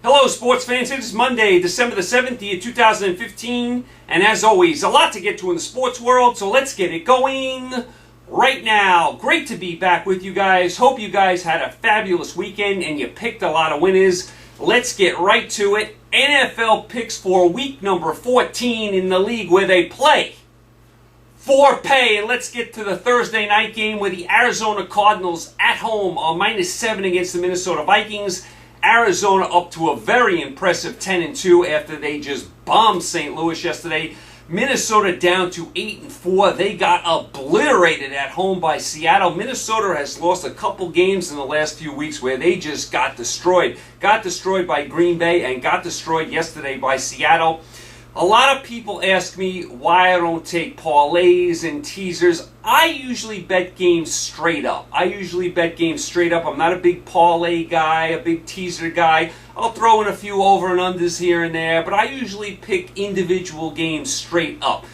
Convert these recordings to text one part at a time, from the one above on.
Hello, sports fans. It is Monday, December the 7th, year 2015. And as always, a lot to get to in the sports world, so let's get it going right now. Great to be back with you guys. Hope you guys had a fabulous weekend and you picked a lot of winners. Let's get right to it. NFL picks for week number 14 in the league where they play for pay. And let's get to the Thursday night game where the Arizona Cardinals at home are -7 against the Minnesota Vikings. Arizona up to a very impressive 10-2 after they just bombed St. Louis yesterday. Minnesota down to 8-4. They got obliterated at home by Seattle. Minnesota has lost a couple games in the last few weeks where they just got destroyed. Got destroyed by Green Bay and got destroyed yesterday by Seattle. A lot of people ask me why I don't take parlays and teasers. I usually bet games straight up. I'm not a big parlay guy, a big teaser guy. I'll throw in a few over and unders here and there, but I usually pick individual games straight up.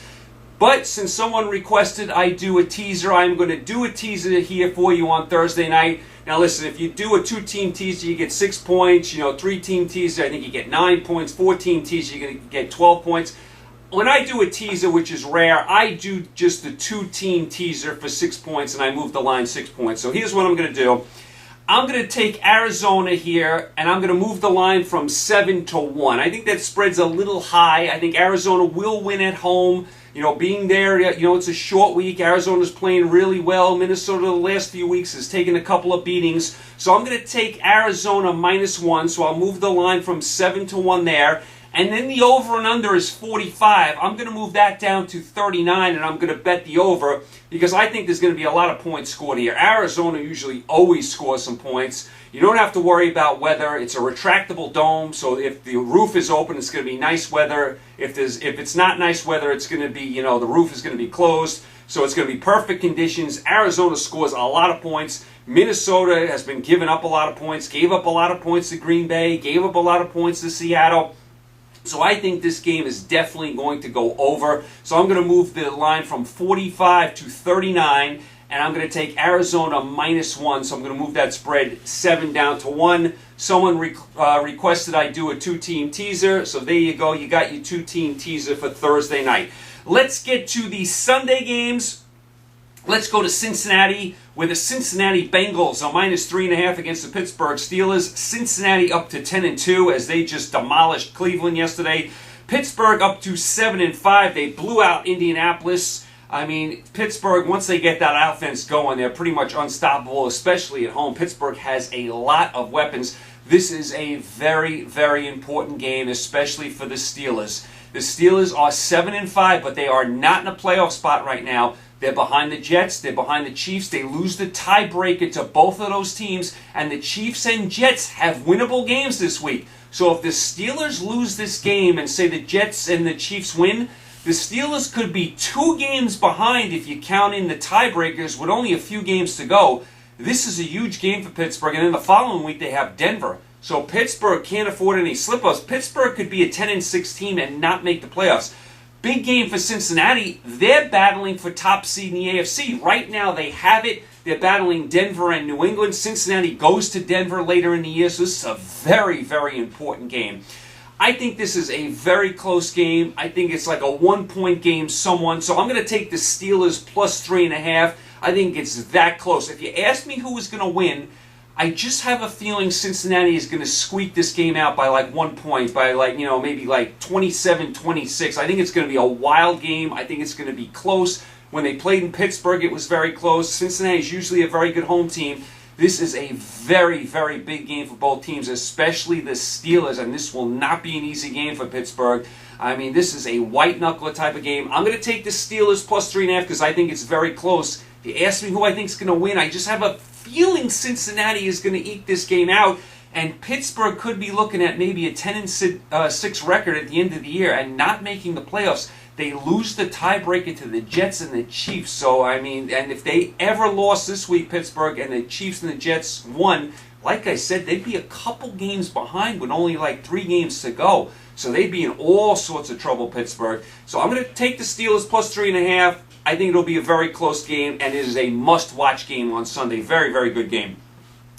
But since someone requested I do a teaser, I'm going to do a teaser here for you on Thursday night. Now listen, if you do a 2-team teaser, you get 6 points. 3-team teaser, I think you get 9 points. 4-team teaser, you're going to get 12 points. When I do a teaser, which is rare, I do just the 2-team teaser for 6 points, and I move the line 6 points. So here's what I'm going to do. I'm going to take Arizona here, and I'm going to move the line from 7-1. I think that spread's a little high. I think Arizona will win at home. Being there, it's a short week. Arizona's playing really well. Minnesota the last few weeks has taken a couple of beatings. So I'm going to take Arizona -1. So I'll move the line from 7-1 there. And then the over and under is 45. I'm going to move that down to 39, and I'm going to bet the over because I think there's going to be a lot of points scored here. Arizona usually always scores some points. You don't have to worry about weather. It's a retractable dome, so if the roof is open, it's going to be nice weather. If it's not nice weather, it's going to be, the roof is going to be closed. So it's going to be perfect conditions. Arizona scores a lot of points. Minnesota has been giving up a lot of points, gave up a lot of points to Green Bay, gave up a lot of points to Seattle. So I think this game is definitely going to go over. So I'm going to move the line from 45 to 39, and I'm going to take Arizona -1. So I'm going to move that spread 7 down to 1. Someone requested I do a 2-team teaser. So there you go. You got your 2-team teaser for Thursday night. Let's get to the Sunday games. Let's go to Cincinnati, where the Cincinnati Bengals are -3.5 against the Pittsburgh Steelers. Cincinnati up to 10-2 as they just demolished Cleveland yesterday. Pittsburgh up to 7-5. They blew out Indianapolis. I mean, Pittsburgh, once they get that offense going, they're pretty much unstoppable, especially at home. Pittsburgh has a lot of weapons. This is a very, very important game, especially for the Steelers. The Steelers are 7-5, but they are not in a playoff spot right now. They're behind the Jets. They're behind the Chiefs. They lose the tiebreaker to both of those teams, and the Chiefs and Jets have winnable games this week. So if the Steelers lose this game and say the Jets and the Chiefs win, the Steelers could be 2 games behind if you count in the tiebreakers with only a few games to go. This is a huge game for Pittsburgh, and then the following week they have Denver. So Pittsburgh can't afford any slip-ups. Pittsburgh could be a 10-6 team and not make the playoffs. Big game for Cincinnati. They're battling for top seed in the AFC. Right now they have it. They're battling Denver and New England. Cincinnati goes to Denver later in the year, so this is a very, very important game. I think this is a very close game. I think it's like a 1-point game, so I'm going to take the Steelers +3.5. I think it's that close. If you ask me who is going to win, I just have a feeling Cincinnati is going to squeak this game out by like 1 point, by maybe like 27-26. I think it's going to be a wild game. I think it's going to be close. When they played in Pittsburgh, it was very close. Cincinnati is usually a very good home team. This is a very, very big game for both teams, especially the Steelers, and this will not be an easy game for Pittsburgh. I mean, this is a white-knuckler type of game. I'm going to take the Steelers +3.5 because I think it's very close. If you ask me who I think is going to win, I just have a feeling Cincinnati is going to eke this game out, and Pittsburgh could be looking at maybe a 10-6 record at the end of the year and not making the playoffs. They lose the tiebreaker to the Jets and the Chiefs. So, I mean, and if they ever lost this week, Pittsburgh, and the Chiefs and the Jets won, like I said, they'd be a couple games behind with only like 3 games to go. So they'd be in all sorts of trouble, Pittsburgh. So I'm going to take the Steelers +3.5. I think it'll be a very close game, and it is a must-watch game on Sunday. Very, very good game.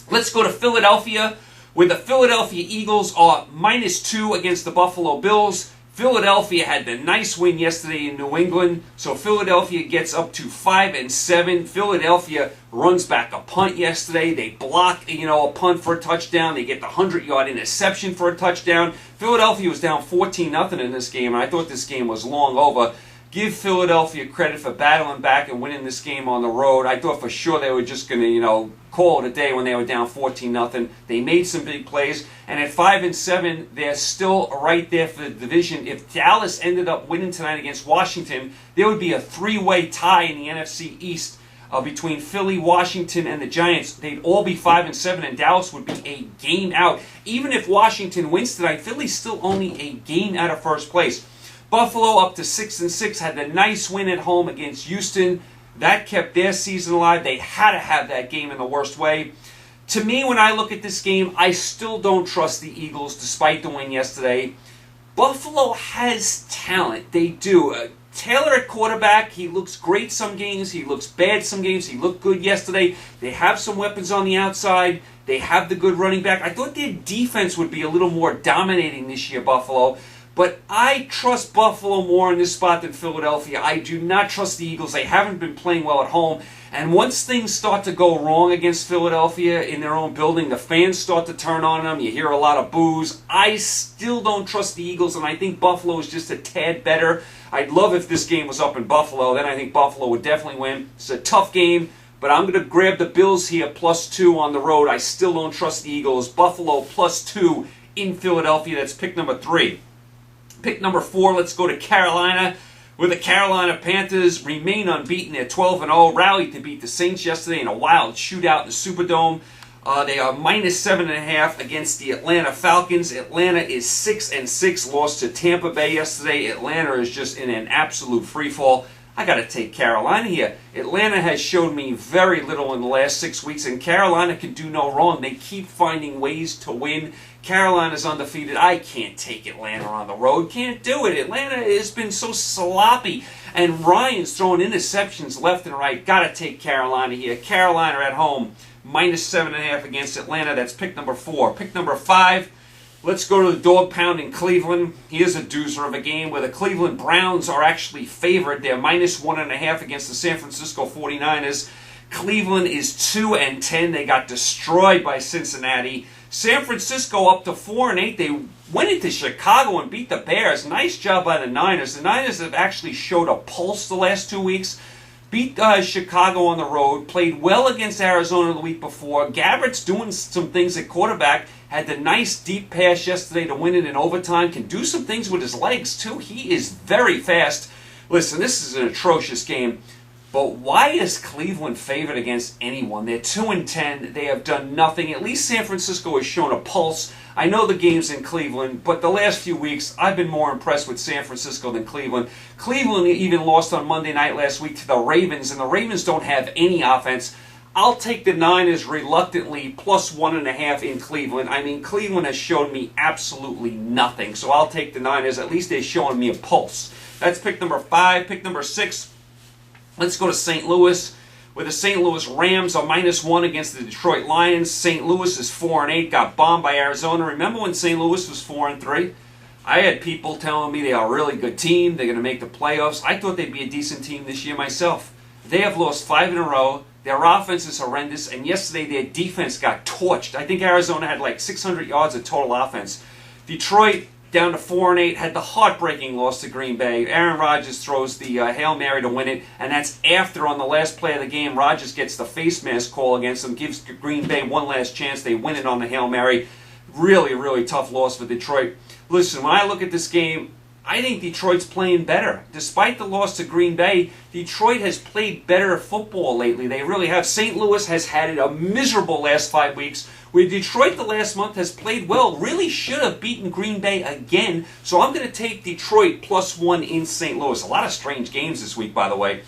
Let's go to Philadelphia, where the Philadelphia Eagles are -2 against the Buffalo Bills. Philadelphia had the nice win yesterday in New England, so Philadelphia gets up to 5-7. Philadelphia runs back a punt yesterday. They block, a punt for a touchdown. They get the 100-yard interception for a touchdown. Philadelphia was down 14-0 in this game, and I thought this game was long over. Give Philadelphia credit for battling back and winning this game on the road. I thought for sure they were just going to, call it a day when they were down 14-0. They made some big plays, and at 5-7, they're still right there for the division. If Dallas ended up winning tonight against Washington, there would be a three-way tie in the NFC East between Philly, Washington, and the Giants. They'd all be 5-7, and Dallas would be a game out. Even if Washington wins tonight, Philly's still only a game out of first place. Buffalo up to 6-6, had the nice win at home against Houston. That kept their season alive. They had to have that game in the worst way. To me, when I look at this game, I still don't trust the Eagles despite the win yesterday. Buffalo has talent. They do. Taylor at quarterback, he looks great some games. He looks bad some games. He looked good yesterday. They have some weapons on the outside. They have the good running back. I thought their defense would be a little more dominating this year, Buffalo. But I trust Buffalo more in this spot than Philadelphia. I do not trust the Eagles. They haven't been playing well at home. And once things start to go wrong against Philadelphia in their own building, the fans start to turn on them. You hear a lot of boos. I still don't trust the Eagles, and I think Buffalo is just a tad better. I'd love if this game was up in Buffalo. Then I think Buffalo would definitely win. It's a tough game, but I'm going to grab the Bills here +2 on the road. I still don't trust the Eagles. Buffalo +2 in Philadelphia. That's pick number 3. Pick number 4, let's go to Carolina, where the Carolina Panthers remain unbeaten. They're 12-0, rallied to beat the Saints yesterday in a wild shootout in the Superdome. They are -7.5 against the Atlanta Falcons. Atlanta is 6-6, lost to Tampa Bay yesterday. Atlanta is just in an absolute freefall. I got to take Carolina here. Atlanta has showed me very little in the last 6 weeks, and Carolina can do no wrong. They keep finding ways to win. Carolina's undefeated. I can't take Atlanta on the road. Can't do it. Atlanta has been so sloppy, and Ryan's throwing interceptions left and right. Got to take Carolina here. Carolina at home, -7.5 against Atlanta. That's pick number 4. Pick number 5. Let's go to the dog pound in Cleveland. Here's a doozer of a game where the Cleveland Browns are actually favored. They're -1.5 against the San Francisco 49ers. Cleveland is 2-10. They got destroyed by Cincinnati. San Francisco up to 4-8. They went into Chicago and beat the Bears. Nice job by the Niners. The Niners have actually showed a pulse the last 2 weeks. Beat Chicago on the road. Played well against Arizona the week before. Garrett's doing some things at quarterback. Had the nice deep pass yesterday to win it in overtime. Can do some things with his legs, too. He is very fast. Listen, this is an atrocious game. But why is Cleveland favored against anyone? They're 2-10. They have done nothing. At least San Francisco has shown a pulse. I know the game's in Cleveland, but the last few weeks, I've been more impressed with San Francisco than Cleveland. Cleveland even lost on Monday night last week to the Ravens, and the Ravens don't have any offense. I'll take the Niners reluctantly, +1.5 in Cleveland. I mean, Cleveland has shown me absolutely nothing, so I'll take the Niners. At least they're showing me a pulse. That's pick number 5. Pick number 6. Let's go to St. Louis, where the St. Louis Rams are -1 against the Detroit Lions. St. Louis is 4-8, got bombed by Arizona. Remember when St. Louis was 4-3? I had people telling me they are a really good team. They're going to make the playoffs. I thought they'd be a decent team this year myself. They have lost 5 in a row. Their offense is horrendous, and yesterday their defense got torched. I think Arizona had like 600 yards of total offense. Detroit, down to 4-8, had the heartbreaking loss to Green Bay. Aaron Rodgers throws the Hail Mary to win it, and that's after, on the last play of the game, Rodgers gets the face mask call against them, gives Green Bay one last chance. They win it on the Hail Mary. Really, really tough loss for Detroit. Listen, when I look at this game, I think Detroit's playing better. Despite the loss to Green Bay, Detroit has played better football lately. They really have. St. Louis has had it a miserable last 5 weeks, where Detroit the last month has played well. Really should have beaten Green Bay again. So I'm going to take Detroit +1 in St. Louis. A lot of strange games this week, by the way.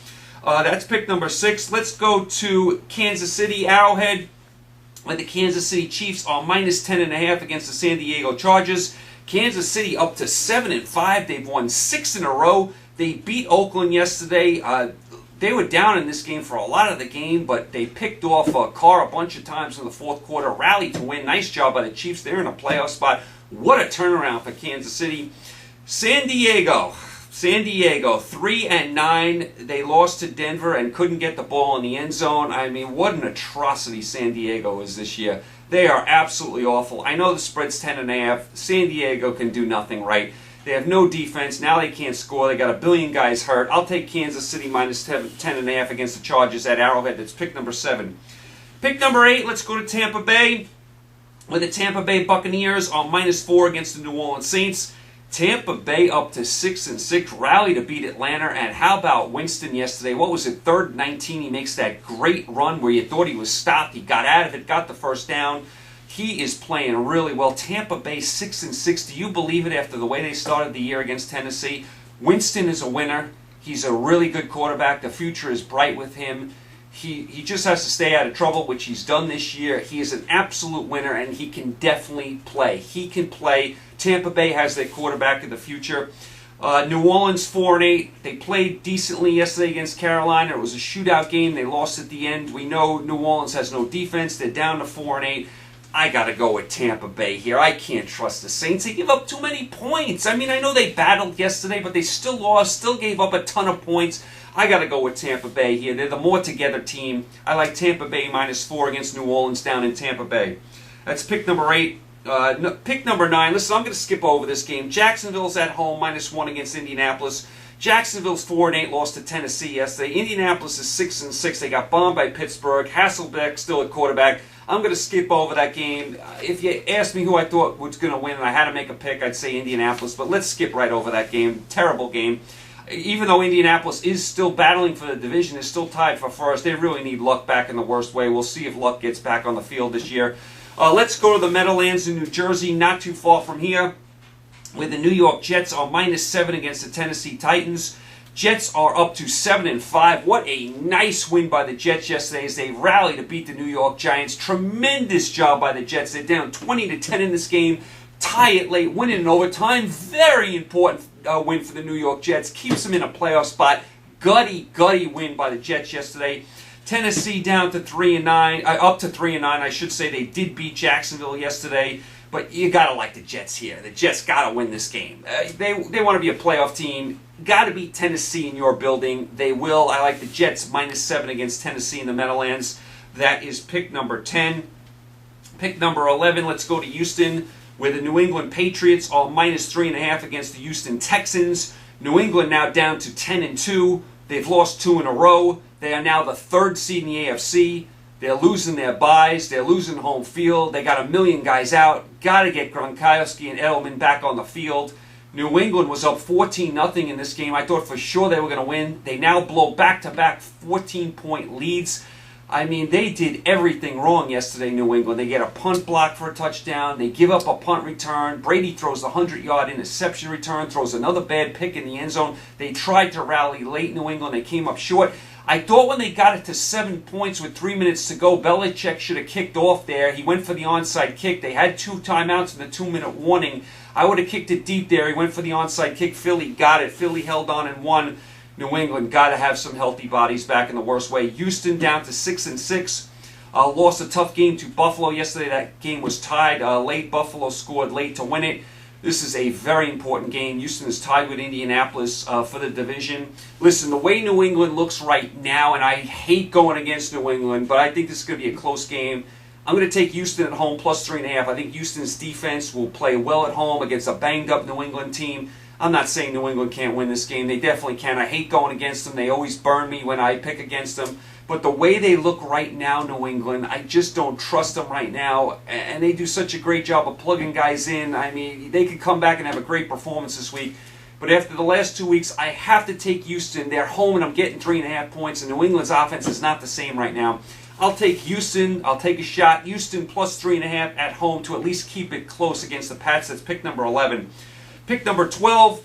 That's pick number 6. Let's go to Kansas City, Arrowhead, where the Kansas City Chiefs are -10.5 against the San Diego Chargers. Kansas City up to 7-5. They've won 6 in a row. They beat Oakland yesterday. They were down in this game for a lot of the game, but they picked off Carr a bunch of times in the fourth quarter, rallied to win. Nice job by the Chiefs. They're in a playoff spot. What a turnaround for Kansas City. San Diego, 3-9. They lost to Denver and couldn't get the ball in the end zone. I mean, what an atrocity San Diego is this year. They are absolutely awful. I know the spread's 10.5. San Diego can do nothing right. They have no defense. Now they can't score. They got a billion guys hurt. I'll take Kansas City minus 10.5 against the Chargers at Arrowhead. That's pick number 7. Pick number 8, let's go to Tampa Bay, where the Tampa Bay Buccaneers are minus 4 against the New Orleans Saints. Tampa Bay up to 6-6, rally to beat Atlanta. And how about Winston yesterday? What was it, 3rd and 19? He makes that great run where you thought he was stopped. He got out of it, got the first down. He is playing really well. Tampa Bay 6-6. Do you believe it after the way they started the year against Tennessee? Winston is a winner. He's a really good quarterback. The future is bright with him. He just has to stay out of trouble, which he's done this year. He is an absolute winner, and he can definitely play. He can play. Tampa Bay has their quarterback of the future. New Orleans 4-8. They played decently yesterday against Carolina. It was a shootout game. They lost at the end. We know New Orleans has no defense. They're down to 4-8. I got to go with Tampa Bay here. I can't trust the Saints. They give up too many points. I mean, I know they battled yesterday, but they still lost, still gave up a ton of points. I got to go with Tampa Bay here. They're the more together team. I like Tampa Bay minus 4 against New Orleans down in Tampa Bay. That's pick number 8. Pick number 9. Listen, I'm going to skip over this game. Jacksonville's at home, minus 1 against Indianapolis. Jacksonville's 4-8, lost to Tennessee yesterday. Indianapolis is 6-6. They got bombed by Pittsburgh. Hasselbeck still at quarterback. I'm going to skip over that game. If you asked me who I thought was going to win and I had to make a pick, I'd say Indianapolis. But let's skip right over that game. Terrible game. Even though Indianapolis is still battling for the division, is still tied for first, they really need Luck back in the worst way. We'll see if Luck gets back on the field this year. Let's go to the Meadowlands in New Jersey, not too far from here, where the New York Jets are minus 7 against the Tennessee Titans. Jets are up to 7-5. What a nice win by the Jets yesterday as they rally to beat the New York Giants. Tremendous job by the Jets. They're down 20-10 in this game. Tie it late, win it in overtime. Very important win for the New York Jets. Keeps them in a playoff spot. Gutty win by the Jets yesterday. Tennessee down to 3-9, up to 3-9. I should say they did beat Jacksonville yesterday. But you got to like the Jets here. The Jets got to win this game. They want to be a playoff team. Got to beat Tennessee in your building. They will. I like the Jets minus 7 against Tennessee in the Meadowlands. That is pick number 10. Pick number 11, let's go to Houston, where the New England Patriots are minus 3.5 against the Houston Texans. New England now down to 10-2. They've lost 2 in a row. They are now the 3rd seed in the AFC. They're losing their buys. They're losing home field. They got a million guys out. Got to get Gronkowski and Edelman back on the field. New England was up 14-0 in this game. I thought for sure they were going to win. They now blow back-to-back 14-point leads. I mean, they did everything wrong yesterday, New England. They get a punt block for a touchdown. They give up a punt return. Brady throws a 100-yard interception return, throws another bad pick in the end zone. They tried to rally late, New England. They came up short. I thought when they got it to 7 points with 3 minutes to go, Belichick should have kicked off there. He went for the onside kick. They had 2 timeouts and the 2-minute warning. I would have kicked it deep there. He went for the onside kick. Philly got it. Philly held on and won. New England got to have some healthy bodies back in the worst way. Houston down to 6-6. Lost a tough game to Buffalo yesterday. That game was tied late. Buffalo scored late to win it. This is a very important game. Houston is tied with Indianapolis for the division. Listen, the way New England looks right now, and I hate going against New England, but I think this is going to be a close game. I'm going to take Houston at home plus 3.5. I think Houston's defense will play well at home against a banged-up New England team. I'm not saying New England can't win this game. They definitely can. I hate going against them. They always burn me when I pick against them. But the way they look right now, New England, I just don't trust them right now. And they do such a great job of plugging guys in. I mean, they could come back and have a great performance this week. But after the last 2 weeks, I have to take Houston. They're home, and I'm getting 3.5 points. And New England's offense is not the same right now. I'll take Houston. I'll take a shot. Houston plus 3.5 at home to at least keep it close against the Pats. That's pick number 11. Pick number 12,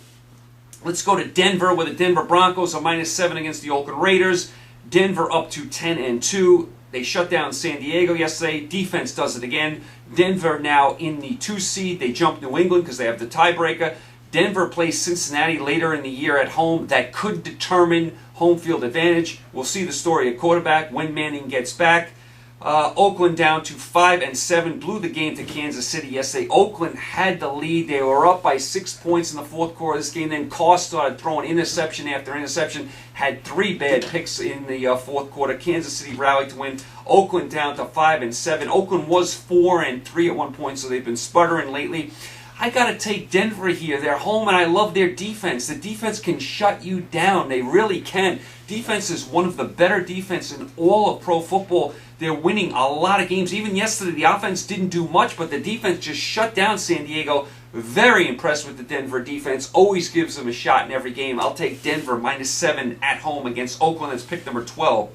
let's go to Denver, where the Denver Broncos are minus 7 against the Oakland Raiders. Denver up to 10-2. They shut down San Diego yesterday. Defense does it again. Denver now in the 2 seed. They jump New England because they have the tiebreaker. Denver plays Cincinnati later in the year at home. That could determine home field advantage. We'll see the story at quarterback when Manning gets back. Oakland down to 5-7, blew the game to Kansas City yesterday. Oakland had the lead. They were up by 6 points in the fourth quarter of this game. Then Carr started throwing interception after interception. Had 3 bad picks in the fourth quarter. Kansas City rallied to win. Oakland down to 5-7. Oakland was 4-3 at one point, so they've been sputtering lately. I got to take Denver here. They're home, and I love their defense. The defense can shut you down. They really can. Defense is one of the better defense in all of pro football. They're winning a lot of games. Even yesterday, the offense didn't do much, but the defense just shut down San Diego. Very impressed with the Denver defense. Always gives them a shot in every game. I'll take Denver -7 at home against Oakland. That's pick number 12.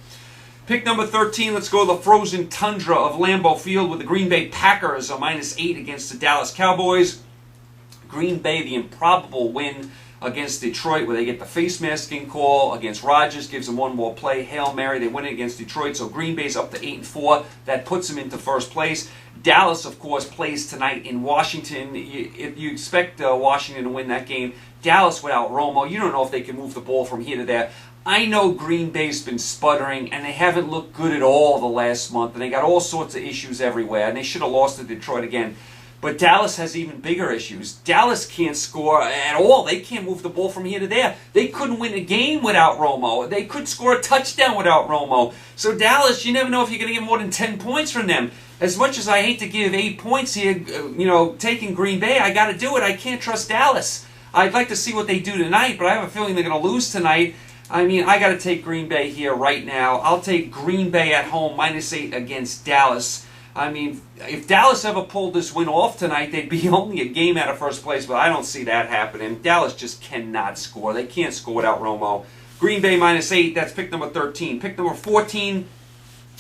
Pick number 13, let's go to the frozen tundra of Lambeau Field with the Green Bay Packers, a -8 against the Dallas Cowboys. Green Bay, the improbable win against Detroit, where they get the face masking call against Rodgers, gives them one more play. Hail Mary, they win it against Detroit, so Green Bay's up to 8-4. That puts them into first place. Dallas, of course, plays tonight in Washington. If you expect Washington to win that game, Dallas without Romo, you don't know if they can move the ball from here to there. I know Green Bay's been sputtering, and they haven't looked good at all the last month, and they got all sorts of issues everywhere, and they should have lost to Detroit again. But Dallas has even bigger issues. Dallas can't score at all. They can't move the ball from here to there. They couldn't win a game without Romo. They could score a touchdown without Romo. So Dallas, you never know if you're going to get more than 10 points from them. As much as I hate to give 8 points here, taking Green Bay, I got to do it. I can't trust Dallas. I'd like to see what they do tonight, but I have a feeling they're going to lose tonight. I mean, I got to take Green Bay here right now. I'll take Green Bay at home, -8 against Dallas. I mean, if Dallas ever pulled this win off tonight, they'd be only a game out of first place, but I don't see that happening. Dallas just cannot score. They can't score without Romo. Green Bay -8, that's pick number 13. Pick number 14,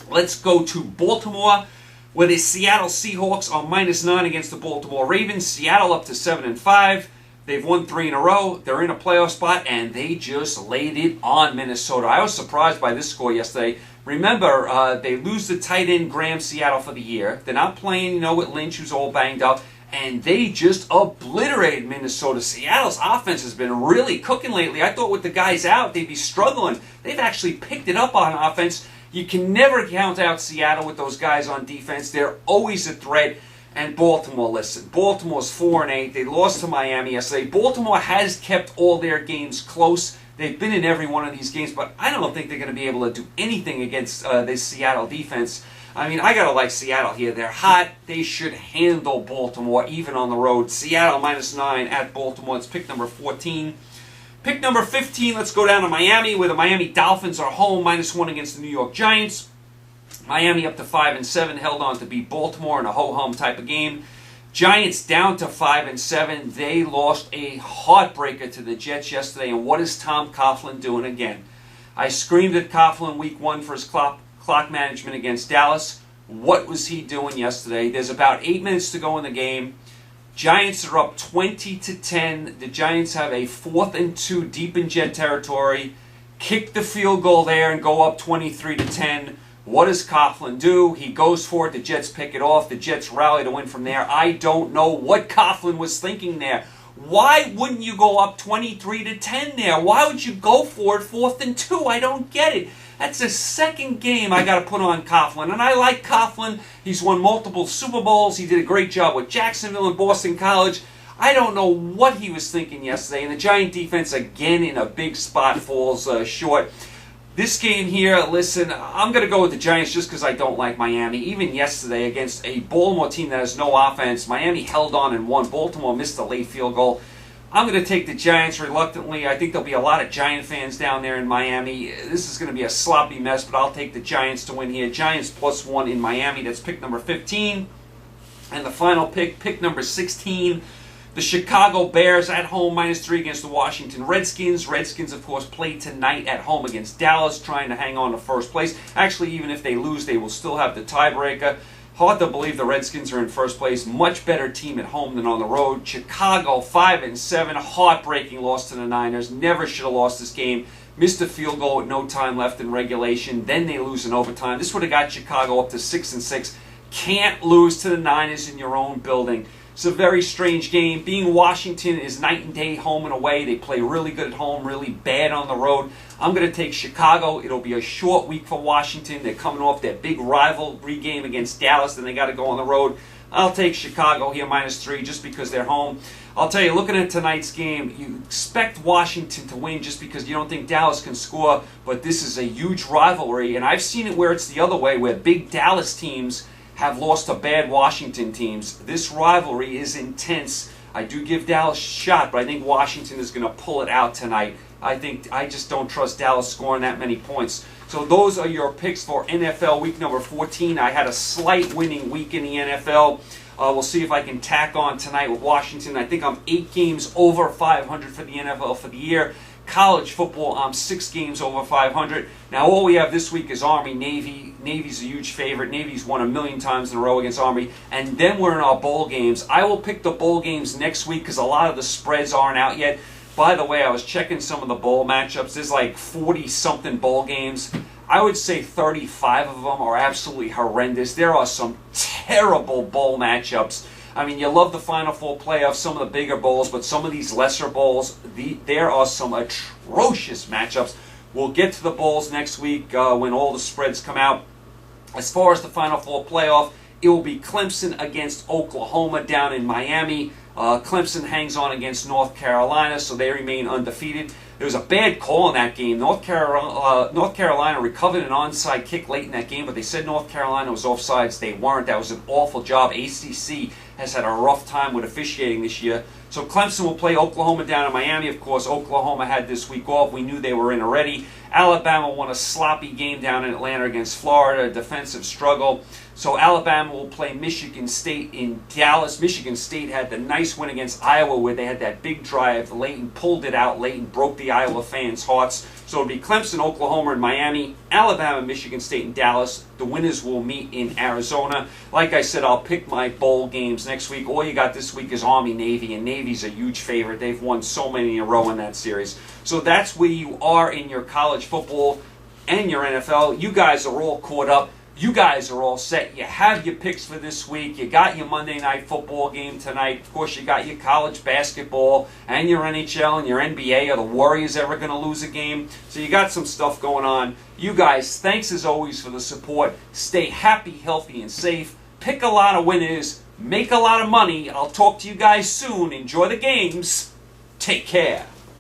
let's go to Baltimore, where the Seattle Seahawks are -9 against the Baltimore Ravens. Seattle up to 7-5. They've won 3 in a row. They're in a playoff spot, and they just laid it on Minnesota. I was surprised by this score yesterday. Remember, they lose the tight end Graham Seattle for the year. They're not playing, with Lynch, who's all banged up. And they just obliterated Minnesota. Seattle's offense has been really cooking lately. I thought with the guys out, they'd be struggling. They've actually picked it up on offense. You can never count out Seattle with those guys on defense. They're always a threat. And Baltimore, listen, Baltimore's 4-8. They lost to Miami yesterday. Baltimore has kept all their games close. They've been in every one of these games, but I don't think they're going to be able to do anything against this Seattle defense. I mean, I got to like Seattle here. They're hot. They should handle Baltimore, even on the road. Seattle -9 at Baltimore. It's pick number 14. Pick number 15, let's go down to Miami, where the Miami Dolphins are home, -1 against the New York Giants. Miami up to 5-7, held on to beat Baltimore in a ho-hum type of game. Giants down to 5-7. They lost a heartbreaker to the Jets yesterday. And what is Tom Coughlin doing again? I screamed at Coughlin week 1 for his clock management against Dallas. What was he doing yesterday? There's about 8 minutes to go in the game. Giants are up 20-10. The Giants have a 4th and 2 deep in Jet territory. Kick the field goal there and go up 23-10. What does Coughlin do? He goes for it. The Jets pick it off. The Jets rally to win from there. I don't know what Coughlin was thinking there. Why wouldn't you go up 23-10 there? Why would you go for it 4th and 2? I don't get it. That's the second game I got to put on Coughlin. And I like Coughlin. He's won multiple Super Bowls. He did a great job with Jacksonville and Boston College. I don't know what he was thinking yesterday. And the Giant defense, again, in a big spot, falls short. This game here, listen, I'm going to go with the Giants just because I don't like Miami. Even yesterday against a Baltimore team that has no offense, Miami held on and won. Baltimore missed a late field goal. I'm going to take the Giants reluctantly. I think there'll be a lot of Giant fans down there in Miami. This is going to be a sloppy mess, but I'll take the Giants to win here. Giants +1 in Miami. That's pick number 15. And the final pick number 16. The Chicago Bears at home, -3 against the Washington Redskins. Redskins, of course, play tonight at home against Dallas, trying to hang on to first place. Actually, even if they lose, they will still have the tiebreaker. Hard to believe the Redskins are in first place. Much better team at home than on the road. Chicago, 5-7. Heartbreaking loss to the Niners. Never should have lost this game. Missed a field goal with no time left in regulation. Then they lose in overtime. This would have got Chicago up to 6-6. Can't lose to the Niners in your own building. It's a very strange game. Being Washington is night and day, home and away. They play really good at home, really bad on the road. I'm going to take Chicago. It'll be a short week for Washington. They're coming off that big rivalry game against Dallas, then they got to go on the road. I'll take Chicago here -3 just because they're home. I'll tell you, looking at tonight's game, you expect Washington to win just because you don't think Dallas can score, but this is a huge rivalry, and I've seen it where it's the other way, where big Dallas teams have lost to bad Washington teams. This rivalry is intense. I do give Dallas a shot, but I think Washington is going to pull it out tonight. I just don't trust Dallas scoring that many points. So those are your picks for NFL week number 14. I had a slight winning week in the NFL. We'll see if I can tack on tonight with Washington. I think I'm 8 games over 500 for the NFL for the year. College football, I'm 6 games over 500. Now all we have this week is Army-Navy. Navy's a huge favorite. Navy's won 1,000,000 times in a row against Army. And then we're in our bowl games. I will pick the bowl games next week because a lot of the spreads aren't out yet. By the way, I was checking some of the bowl matchups. There's like 40-something bowl games. I would say 35 of them are absolutely horrendous. There are some terrible bowl matchups. I mean, you love the Final Four playoffs, some of the bigger bowls, but some of these lesser bowls, there are some atrocious matchups. We'll get to the bowls next week when all the spreads come out. As far as the Final Four playoff, it will be Clemson against Oklahoma down in Miami. Clemson hangs on against North Carolina, so they remain undefeated. There was a bad call in that game. North Carolina recovered an onside kick late in that game, but they said North Carolina was offsides. They weren't. That was an awful job. ACC has had a rough time with officiating this year. So Clemson will play Oklahoma down in Miami. Of course, Oklahoma had this week off. We knew they were in already. Alabama won a sloppy game down in Atlanta against Florida, a defensive struggle. So Alabama will play Michigan State in Dallas. Michigan State had the nice win against Iowa where they had that big drive. Layton pulled it out. Layton broke the Iowa fans' hearts. So it'll be Clemson, Oklahoma, and Miami. Alabama, Michigan State, and Dallas. The winners will meet in Arizona. Like I said, I'll pick my bowl games next week. All you got this week is Army-Navy, and Navy's a huge favorite. They've won so many in a row in that series. So that's where you are in your college football and your NFL. You guys are all caught up. You guys are all set. You have your picks for this week. You got your Monday Night Football game tonight. Of course, you got your college basketball and your NHL and your NBA. Are the Warriors ever going to lose a game? So you got some stuff going on. You guys, thanks as always for the support. Stay happy, healthy, and safe. Pick a lot of winners. Make a lot of money. I'll talk to you guys soon. Enjoy the games. Take care.